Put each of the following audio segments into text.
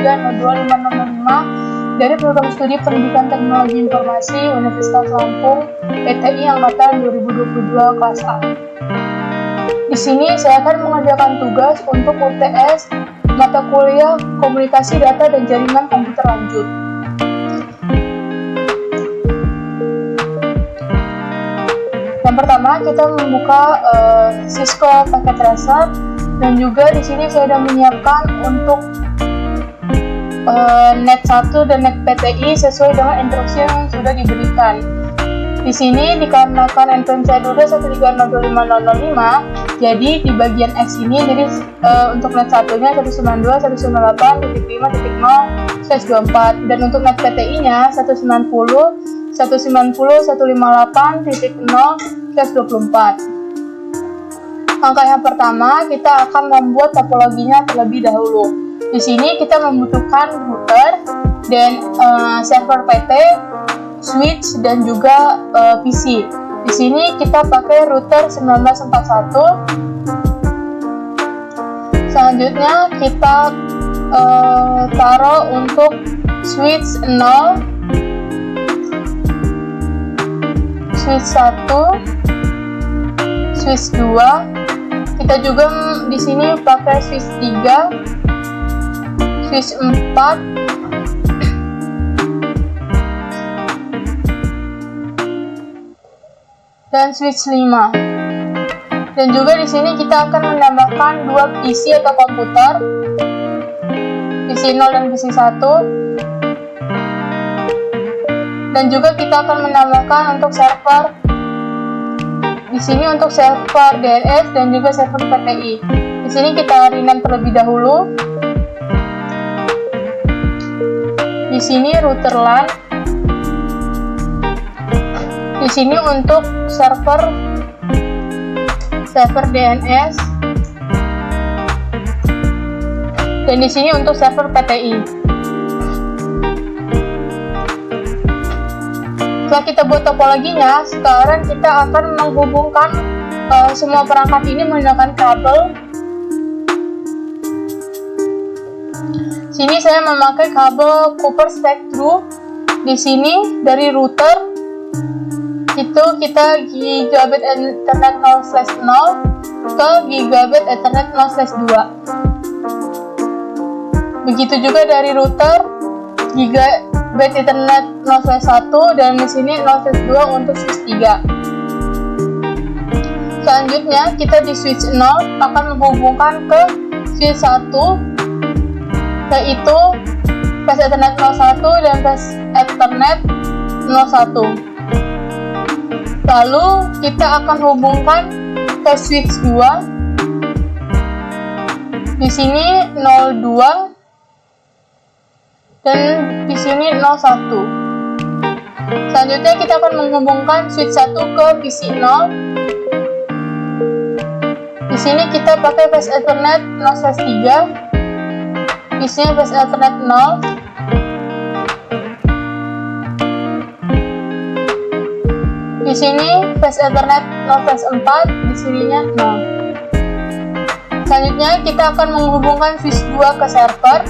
1303505 dari Program Studi Pendidikan Teknologi Informasi Universitas Lampung, PTI Angkatan 2022 kelas A. Di sini saya akan mengerjakan tugas untuk UTS mata kuliah Komunikasi Data dan Jaringan Komputer Lanjut. Yang pertama, kita membuka Cisco Packet Tracer, dan juga di sini saya sudah menyiapkan untuk net 1 dan net PTI sesuai dengan instruksi yang sudah diberikan. Di sini dikarenakan endpoint saya sudah 130.25.005, jadi di bagian X ini, jadi untuk net 1-nya 192.198.0/24, dan untuk net PTI-nya 190.158.0/24. Langkah yang pertama, kita akan membuat topologinya terlebih dahulu. Di sini kita membutuhkan router dan server PT, switch, dan juga PC. Di sini kita pakai router 1941. Selanjutnya kita taruh untuk switch 0, switch 1, switch 2. Kita juga di sini pakai switch 3, switch 4, dan switch 5. Dan juga di sini kita akan menambahkan dua PC atau komputer, PC 0 dan PC 1. Dan juga kita akan menambahkan untuk server. Di sini untuk server DNS dan juga server PTI. Di sini kita rename terlebih dahulu. Di sini router LAN. Di sini untuk server DNS, dan di sini untuk server PTI. Setelah kita buat topologinya, sekarang kita akan menghubungkan semua perangkat ini menggunakan kabel. Sini saya memakai kabel Copper Spectrum. Di sini dari router itu kita gigabit Ethernet 0/0 ke gigabit Ethernet 0/2. Begitu juga dari router gigabit Ethernet 0/1, dan di sini 0/2 untuk switch 3. Selanjutnya kita di switch 0 akan menghubungkan ke switch 1, yaitu flash Ethernet 01 dan flash Ethernet 01. Lalu kita akan hubungkan ke switch 2. Di sini 02 dan di sini 01. Selanjutnya kita akan menghubungkan switch 1 ke PC 0. Di sini kita pakai flash Ethernet 0/3. Di sini flash Ethernet 0. Di sini flash Ethernet 0/4, di sininya 0. Selanjutnya kita akan menghubungkan switch 2 ke server.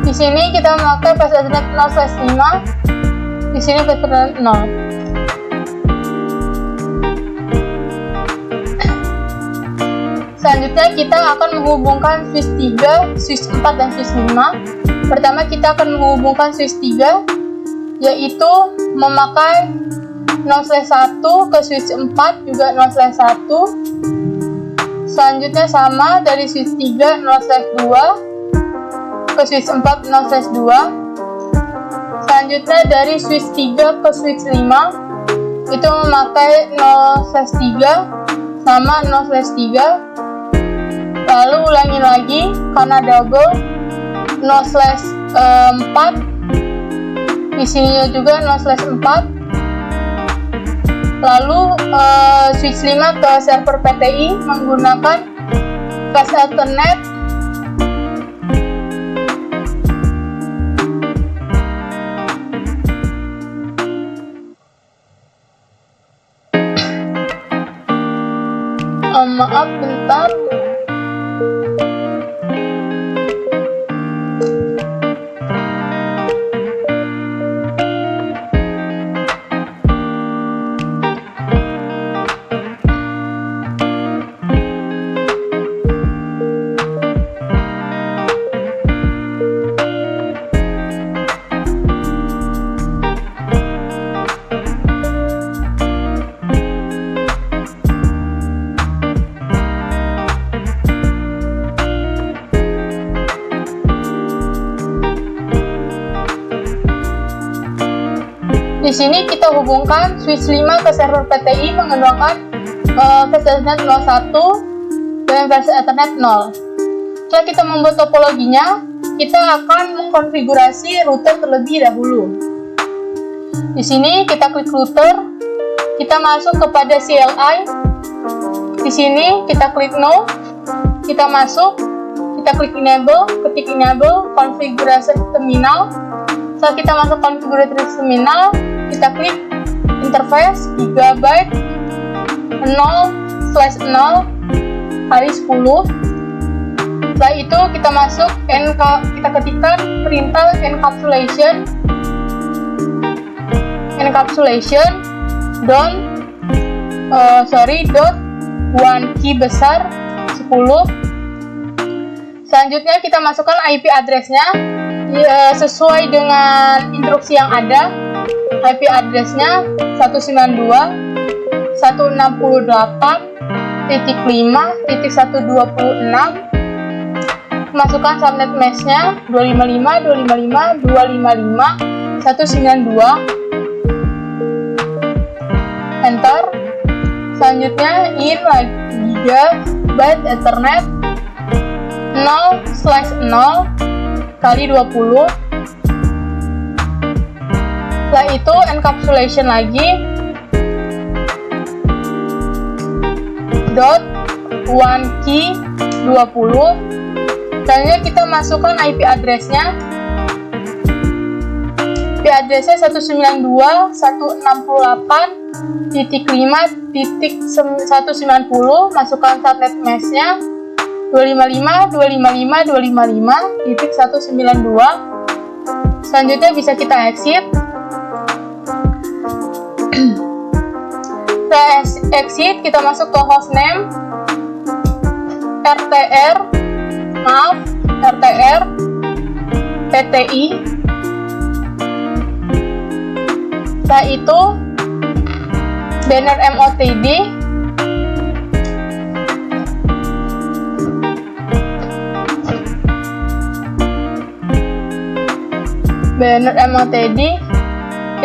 Di sini kita memakai flash Ethernet 0/5. Di sini flash Ethernet 0. Selanjutnya kita akan menghubungkan switch 3, switch 4, dan switch 5. Pertama kita akan menghubungkan switch 3, yaitu memakai 0/1 ke switch 4, juga 0/1. Selanjutnya sama dari switch 3 0/2 ke switch 4 0/2. Selanjutnya dari switch 3 ke switch 5 itu memakai 0/3 sama 0/3. Lalu ulangi lagi karena double 0/4. Di sini juga 0/4. Lalu switch 5 ke server PTI menggunakan flash Ethernet maaf bentar. sini kita hubungkan switch 5 ke server PTI menggunakan versi Ethernet 01 dan versi Ethernet 0. Setelah kita membuat topologinya, kita akan mengkonfigurasi router terlebih dahulu. Di sini kita klik router, kita masuk kepada CLI. Di sini kita klik no, kita masuk, kita klik enable, ketik enable, konfigurasi terminal. Setelah kita masuk konfigurasi terminal, kita klik interface gigabyte 0/0 kali 10. Setelah itu kita masuk kita ketikkan perintah encapsulation dot one key besar 10. Selanjutnya kita masukkan IP address-nya sesuai dengan instruksi yang ada. IP address-nya 192.168.5.126. Masukkan subnet mesh-nya 255.255.255.192. Enter. Selanjutnya in gigabyte Ethernet 0/0 kali 20. Setelah itu encapsulation lagi dot one key 20. Selanjutnya kita masukkan IP address-nya. IP address-nya 192.168.5.190. Masukkan subnet mesh-nya 255.255.255.192. Selanjutnya bisa kita exit. Setelah exit, kita masuk ke hostname RTR PTI. Setelah itu banner MOTD,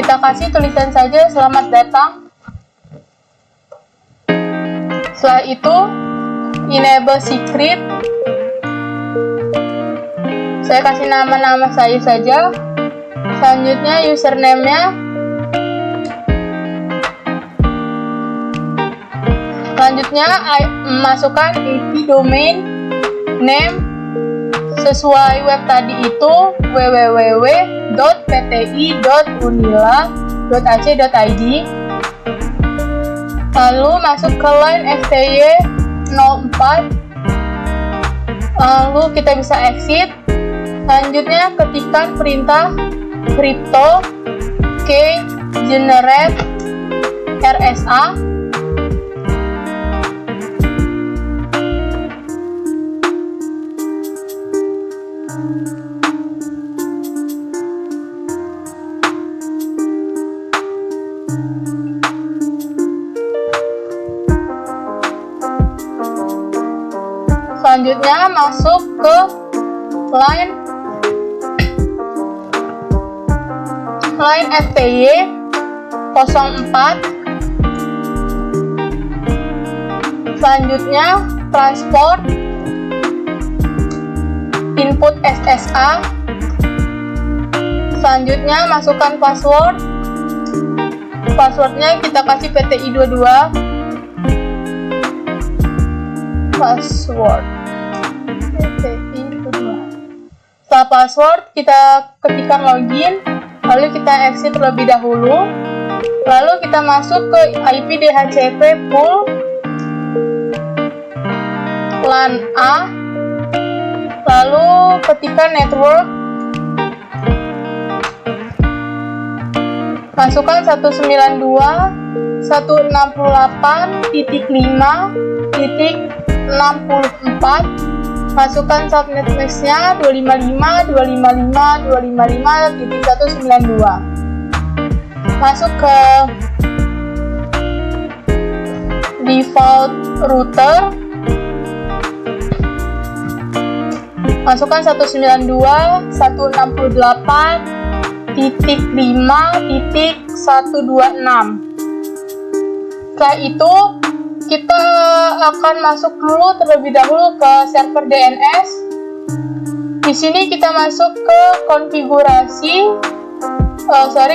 kita kasih tulisan saja selamat datang. Setelah itu enable secret, saya kasih nama-nama saya saja. Selanjutnya username-nya, selanjutnya masukkan IP domain name sesuai web tadi itu www.pti.unila.ac.id. Lalu masuk ke line STY04. Lalu kita bisa exit. Selanjutnya ketikkan perintah crypto k generate RSA. Selanjutnya masuk ke line STY 04. Selanjutnya transport input SSA. Selanjutnya masukkan password. Passwordnya kita kasih PTI22. Password PTI22. Setelah password kita ketikkan login, lalu kita exit terlebih dahulu. Lalu kita masuk ke IP DHCP pool LAN A. Lalu ketikkan network, masukkan 192.168.5.64. Masukkan subnet mesh-nya 255.255.255.192. Masuk ke default router, masukkan 192.168.5.192.168. Setelah itu kita akan masuk dulu terlebih dahulu ke server DNS. Di sini kita masuk ke konfigurasi,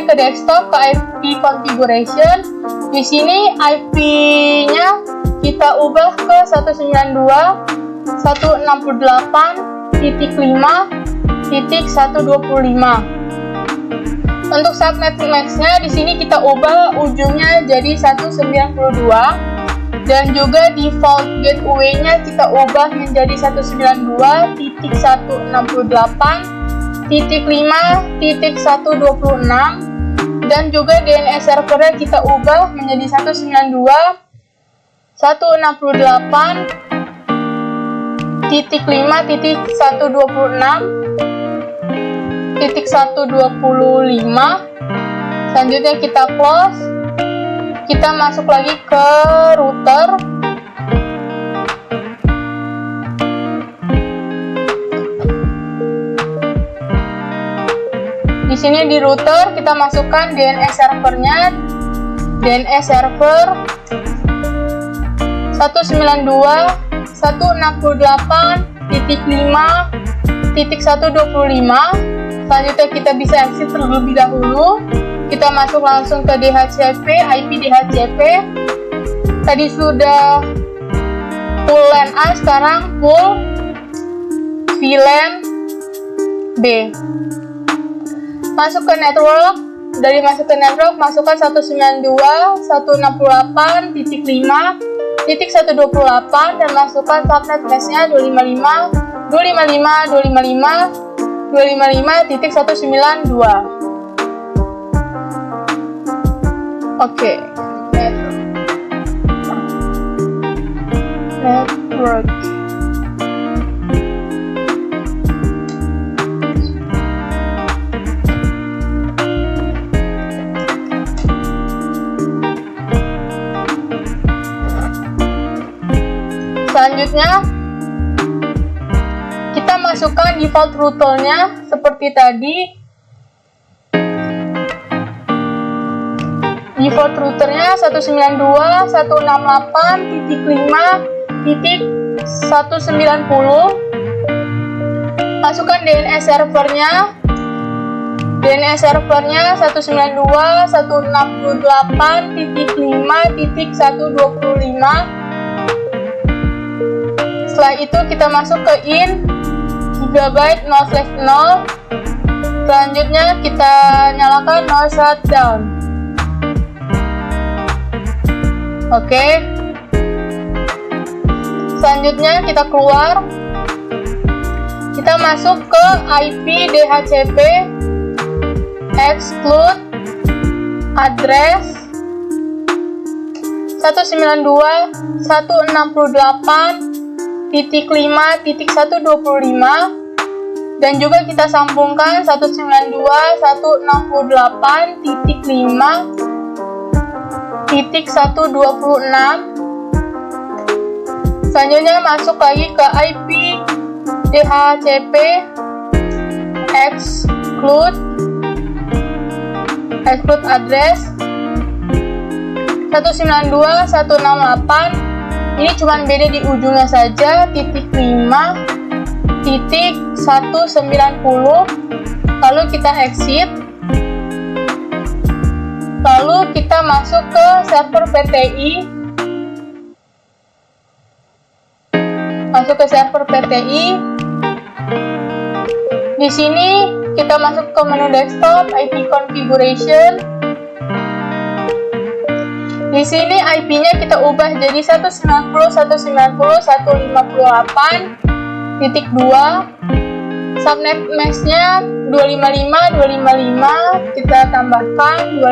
ke desktop, ke IP configuration. Di sini IP-nya kita ubah ke 192.168.5.125. Untuk subnet max-nya di sini kita ubah ujungnya jadi 192 dan juga default gateway-nya kita ubah menjadi 192.168.5.126 dan juga DNS servernya kita ubah menjadi 192.5.126.125. Selanjutnya kita close. Kita masuk lagi ke router. Di sini di router kita masukkan DNS servernya. DNS server 192.168.5.125. Selanjutnya kita bisa exit terlebih dahulu. Kita masuk langsung ke DHCP, IP DHCP. Tadi sudah full LAN A, sekarang full VLAN B. Masuk ke network. Dari masuk ke network, masukkan 192.168.5.128 dan masukkan subnet mask-nya 255.255.255.192. Oke, network. Selanjutnya kita masukkan default routernya seperti tadi. Default routernya 192.168.5.190. Masukkan DNS servernya. DNS servernya 192.168.5.125. Setelah itu kita masuk ke in gigabyte 0/0. Selanjutnya kita nyalakan no shutdown. Oke. Selanjutnya kita keluar. Kita masuk ke IP DHCP exclude address 192.168.5.125 dan juga kita sambungkan 192.168.5.126. Selanjutnya masuk lagi ke IP DHCP exclude address 192.168. Ini cuman beda di ujungnya saja, .5.190. Lalu kita exit. Lalu kita masuk ke server PTI. Masuk ke server PTI. Di sini kita masuk ke menu desktop, IP configuration. Di sini IP-nya kita ubah jadi 190.190.158.2. Subnet mask-nya 255.255. Kita tambahkan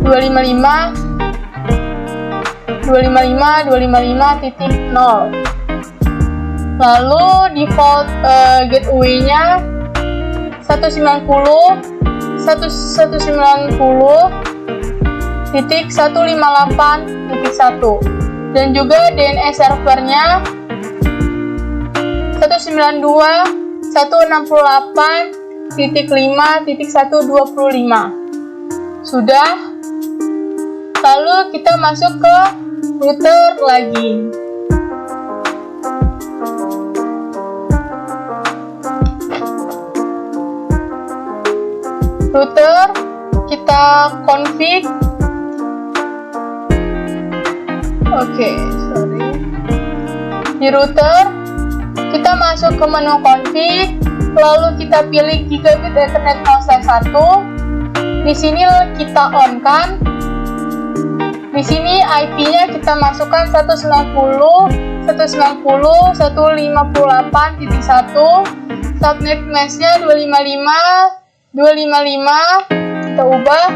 255.255.0. Lalu default gateway-nya 190.158.1 dan juga DNS servernya 192.168.5.125. Sudah. Lalu kita masuk ke router lagi. Router kita config. Di router kita masuk ke menu config, lalu kita pilih gigabit Ethernet 0/1. Di sini kita on kan. Di sini IP-nya kita masukkan 190.158.1. Subnet mesh-nya 255, kita ubah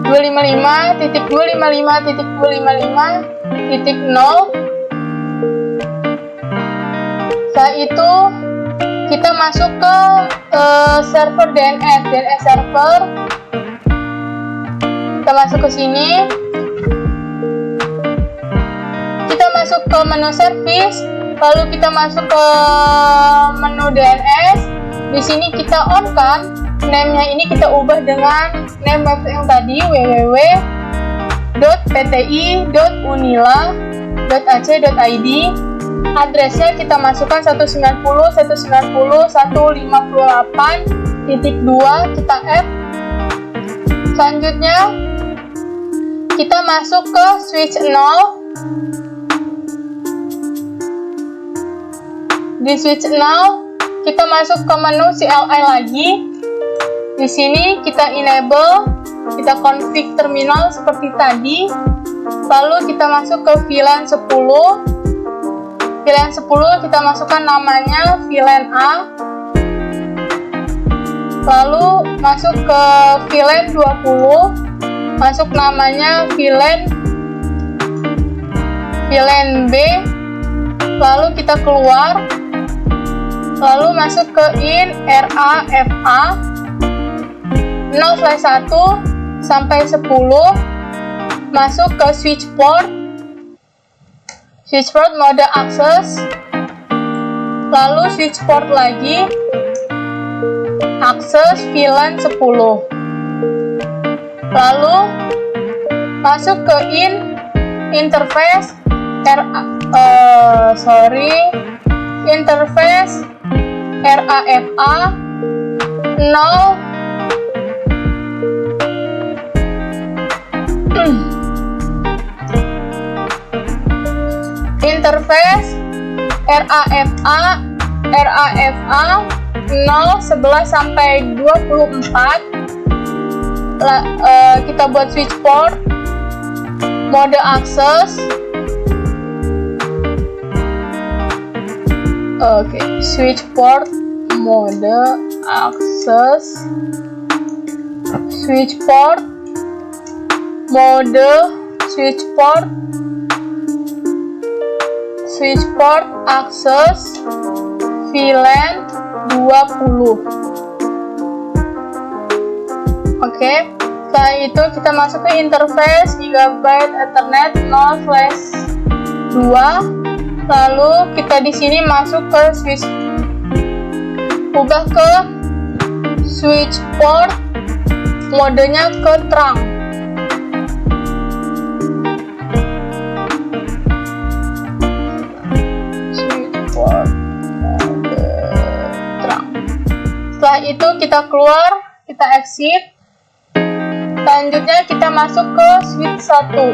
255.255.255.0. Setelah itu kita masuk ke server DNS server. Kita masuk ke sini. Kita masuk ke menu service, lalu kita masuk ke menu DNS. Di sini kita on kan. Name-nya ini kita ubah dengan name website yang tadi, www.pti.unila.ac.id. Addressnya kita masukkan 190.158.2, kita add. Selanjutnya kita masuk ke switch 0. Di switch 0 kita masuk ke menu CLI lagi. Di sini kita enable, kita config terminal seperti tadi. Lalu kita masuk ke VLAN 10. VLAN 10 kita masukkan namanya VLAN A. Lalu masuk ke VLAN 20, masuk namanya VLAN B. Lalu kita keluar, lalu masuk ke in RAFA 0/1 sampai 10, masuk ke switch port mode access, lalu switch port lagi, akses VLAN 10, lalu masuk ke interface interface RAFA 0 interface RAFA 0/11 sampai 24. Kita buat switch port mode access. Switch port mode access, switch port access VLAN 20. Setelah itu kita masuk ke interface gigabit Ethernet 0/2. Lalu kita di sini masuk ke ubah ke switch port, modenya ke terang. Setelah itu kita keluar, kita exit. Selanjutnya kita masuk ke switch 1.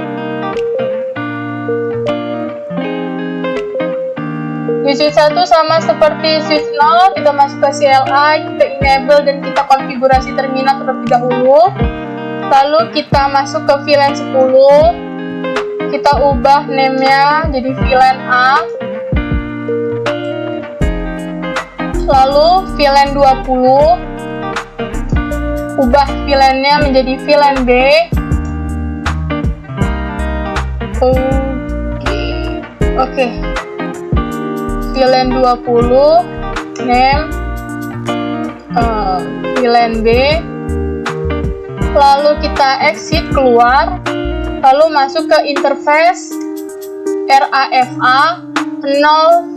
Di switch 1 sama seperti switch 0, kita masuk ke CLI, kita enable dan kita konfigurasi terminal terlebih dahulu. Lalu kita masuk ke VLAN 10, kita ubah name-nya jadi VLAN A. Lalu VLAN 20, ubah VLAN-nya menjadi VLAN B. VLAN 20, name VLAN B. Lalu kita exit keluar, lalu masuk ke interface RAFA 0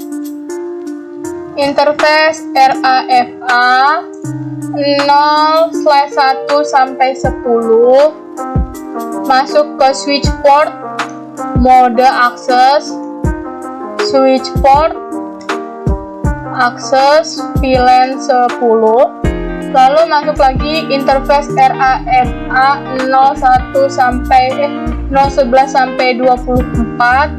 interface RAFA 0/1 sampai 10, masuk ke switch port mode access, switch port access VLAN 10, lalu masuk lagi interface RAFA 011 sampai 24,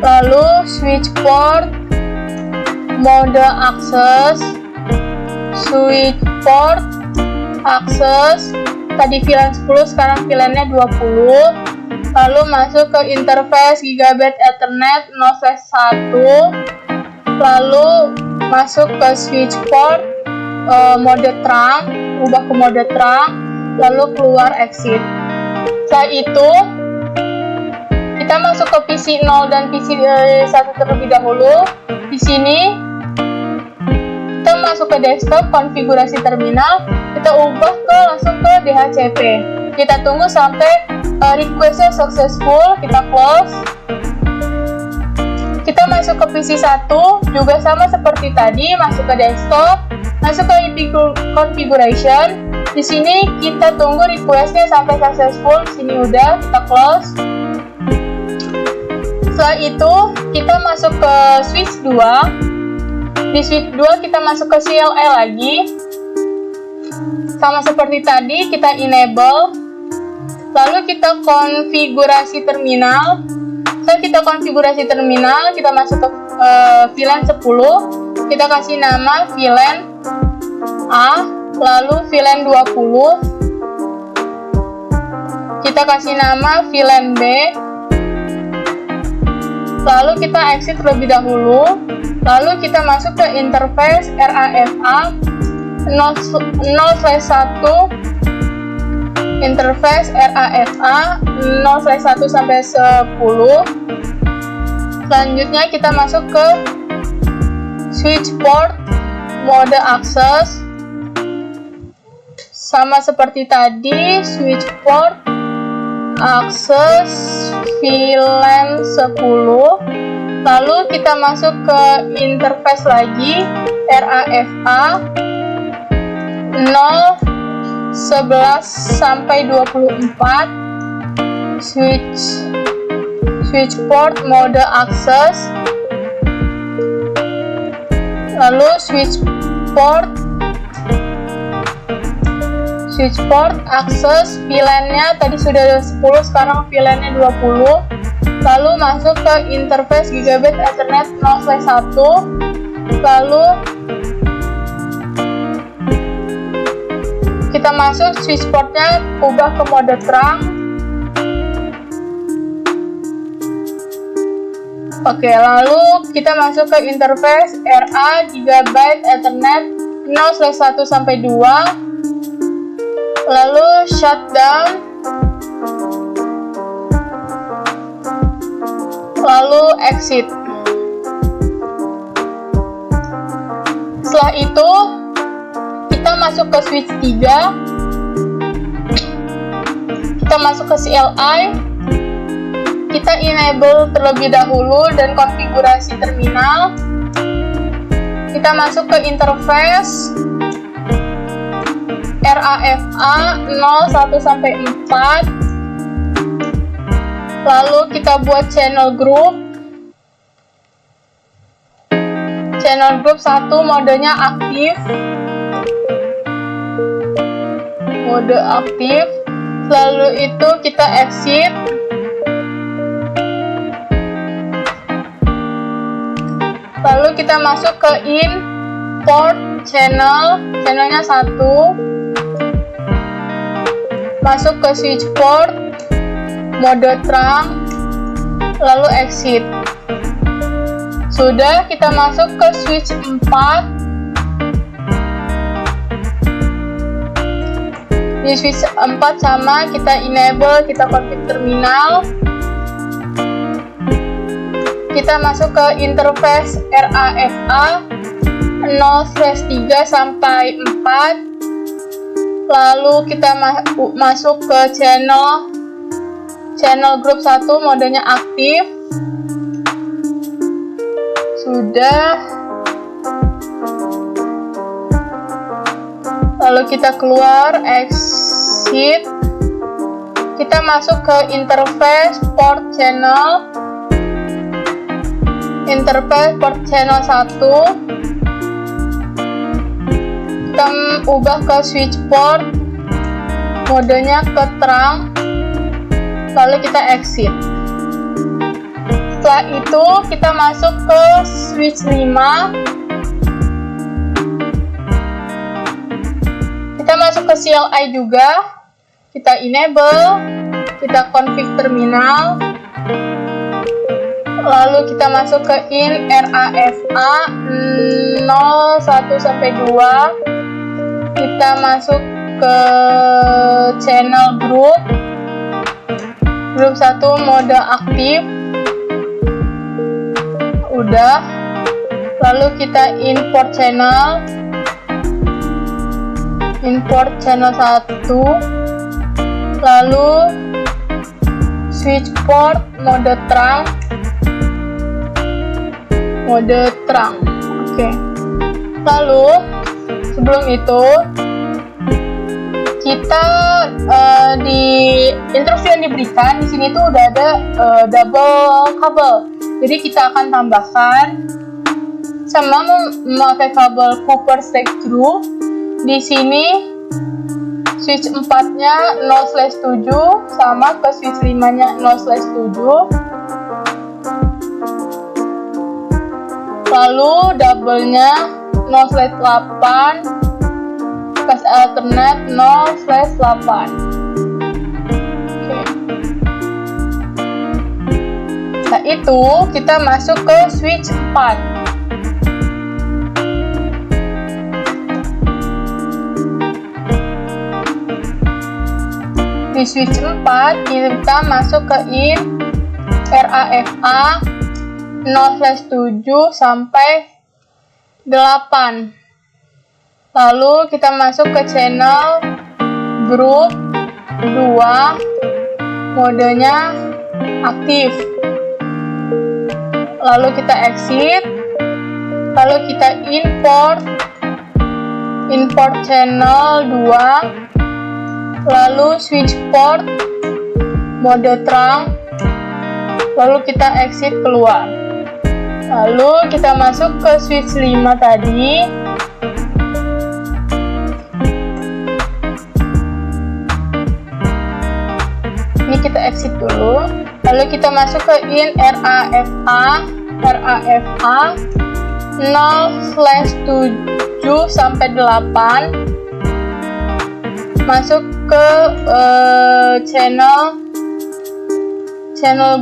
lalu switch port mode access, switch port access, tadi VLAN 10 sekarang VLAN-nya 20, lalu masuk ke interface Gigabit Ethernet 0/1, lalu masuk ke switch port mode terang, ubah ke mode terang, lalu keluar exit. Setelah itu kita masuk ke PC 0 dan PC 1 terlebih dahulu. Di sini kita masuk ke desktop, konfigurasi terminal, kita ubah ke langsung ke DHCP. Kita tunggu sampai requestnya successful, kita close. Kita masuk ke PC 1, juga sama seperti tadi, masuk ke desktop, masuk ke IP configuration. Di sini kita tunggu requestnya sampai successful. Sini udah, kita close. Setelah itu kita masuk ke switch 2. Di switch 2 kita masuk ke CLI lagi. Sama seperti tadi, kita enable. Lalu kita konfigurasi terminal. Setelah kita konfigurasi terminal, kita masuk ke VLAN 10. Kita kasih nama VLAN A, lalu VLAN 20. Kita kasih nama VLAN B. Lalu kita exit terlebih dahulu. Lalu kita masuk ke interface RAFA 0/1, interface RAFA 0/1 sampai 10. Selanjutnya kita masuk ke switch port mode access. Sama seperti tadi, switch port access VLAN 10. Lalu kita masuk ke interface lagi RAFA 0/11 sampai 24, switch port mode access, lalu switch port access VLAN-nya tadi sudah 10, sekarang VLAN-nya 20. Lalu masuk ke interface Gigabit Ethernet 0/1, lalu kita masuk switch portnya, ubah ke mode terang. Oke, lalu kita masuk ke interface RA Gigabit Ethernet 0/1 sampai 2, lalu shutdown, lalu exit. Setelah itu kita masuk ke switch 3, kita masuk ke CLI, kita enable terlebih dahulu dan konfigurasi terminal. Kita masuk ke interface RAFA 0/1 sampai 4, lalu kita buat channel group. Channel group 1 modenya aktif, mode aktif. Lalu itu kita exit. Lalu kita masuk ke import channel, channelnya 1, masuk ke switch port mode terang, lalu exit. Sudah, kita masuk ke switch 4. Di switch 4 sama, kita enable, kita config terminal. Kita masuk ke interface RAFA 0/3 sampai 4. Lalu kita masuk ke channel group 1, modenya aktif. Sudah. Lalu kita keluar, exit. Kita masuk ke interface port channel. Interface port channel 1. Kita ubah ke switch port. Modenya ke terang. Lalu kita exit. Setelah itu kita masuk ke switch 5. Kita masuk ke CLI juga. Kita enable. Kita config terminal. Lalu kita masuk ke in RAFA 01-2. Kita masuk ke channel group. Grup 1 mode aktif. Udah. Lalu kita import channel. Import channel 1. Lalu switch port mode terang. Mode terang. Oke. Lalu sebelum itu kita di instruksi yang diberikan di sini tuh udah ada double kabel. Jadi kita akan tambahkan sama memakai kabel copper stack through. Di sini switch 4-nya 0/7 sama ke switch 5-nya 0/7. Lalu double-nya 0/8 plus alternate 0/8. Oke. Nah itu kita masuk ke switch 4. Di switch 4 kita masuk ke in RAFA 0/7 sampai 8. Lalu kita masuk ke channel group 2, modenya aktif. Lalu kita exit. Lalu kita import channel 2. Lalu switch port mode terang. Lalu kita exit keluar. Lalu kita masuk ke switch 5 tadi. Ini kita exit dulu. Lalu kita masuk ke in RAFA 0/7 sampai 8. Masuk ke channel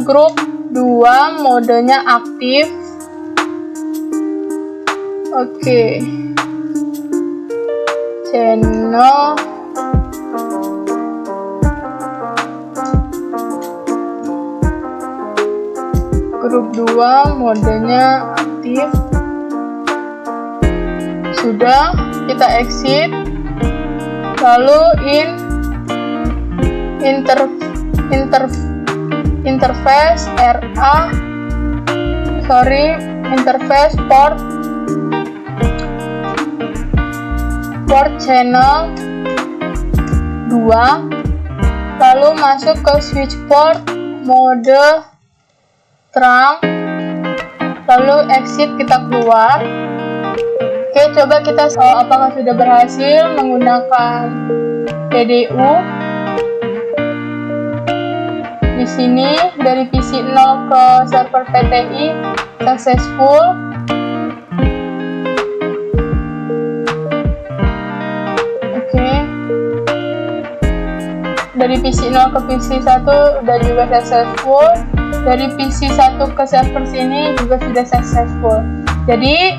group 2, modenya aktif. Oke. Channel group 2, modenya aktif. Sudah, kita exit. Lalu interface interface port channel 2. Lalu masuk ke switch port mode terang. Lalu exit, kita keluar. Oke, coba kita apakah sudah berhasil menggunakan PDU. Di sini dari PC 0 ke server PTI successful. Oke. Dari PC 0 ke PC 1 udah juga successful. Dari PC 1 ke server sini juga sudah successful. Jadi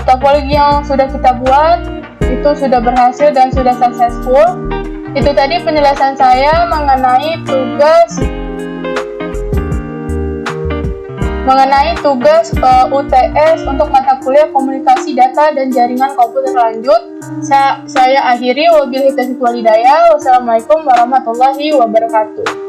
topologi yang sudah kita buat itu sudah berhasil dan sudah successful. Itu tadi penjelasan saya mengenai tugas UTS untuk mata kuliah komunikasi data dan jaringan komputer lanjut. Saya akhiri, wabillahi taufiq wal hidayah. Wassalamualaikum warahmatullahi wabarakatuh.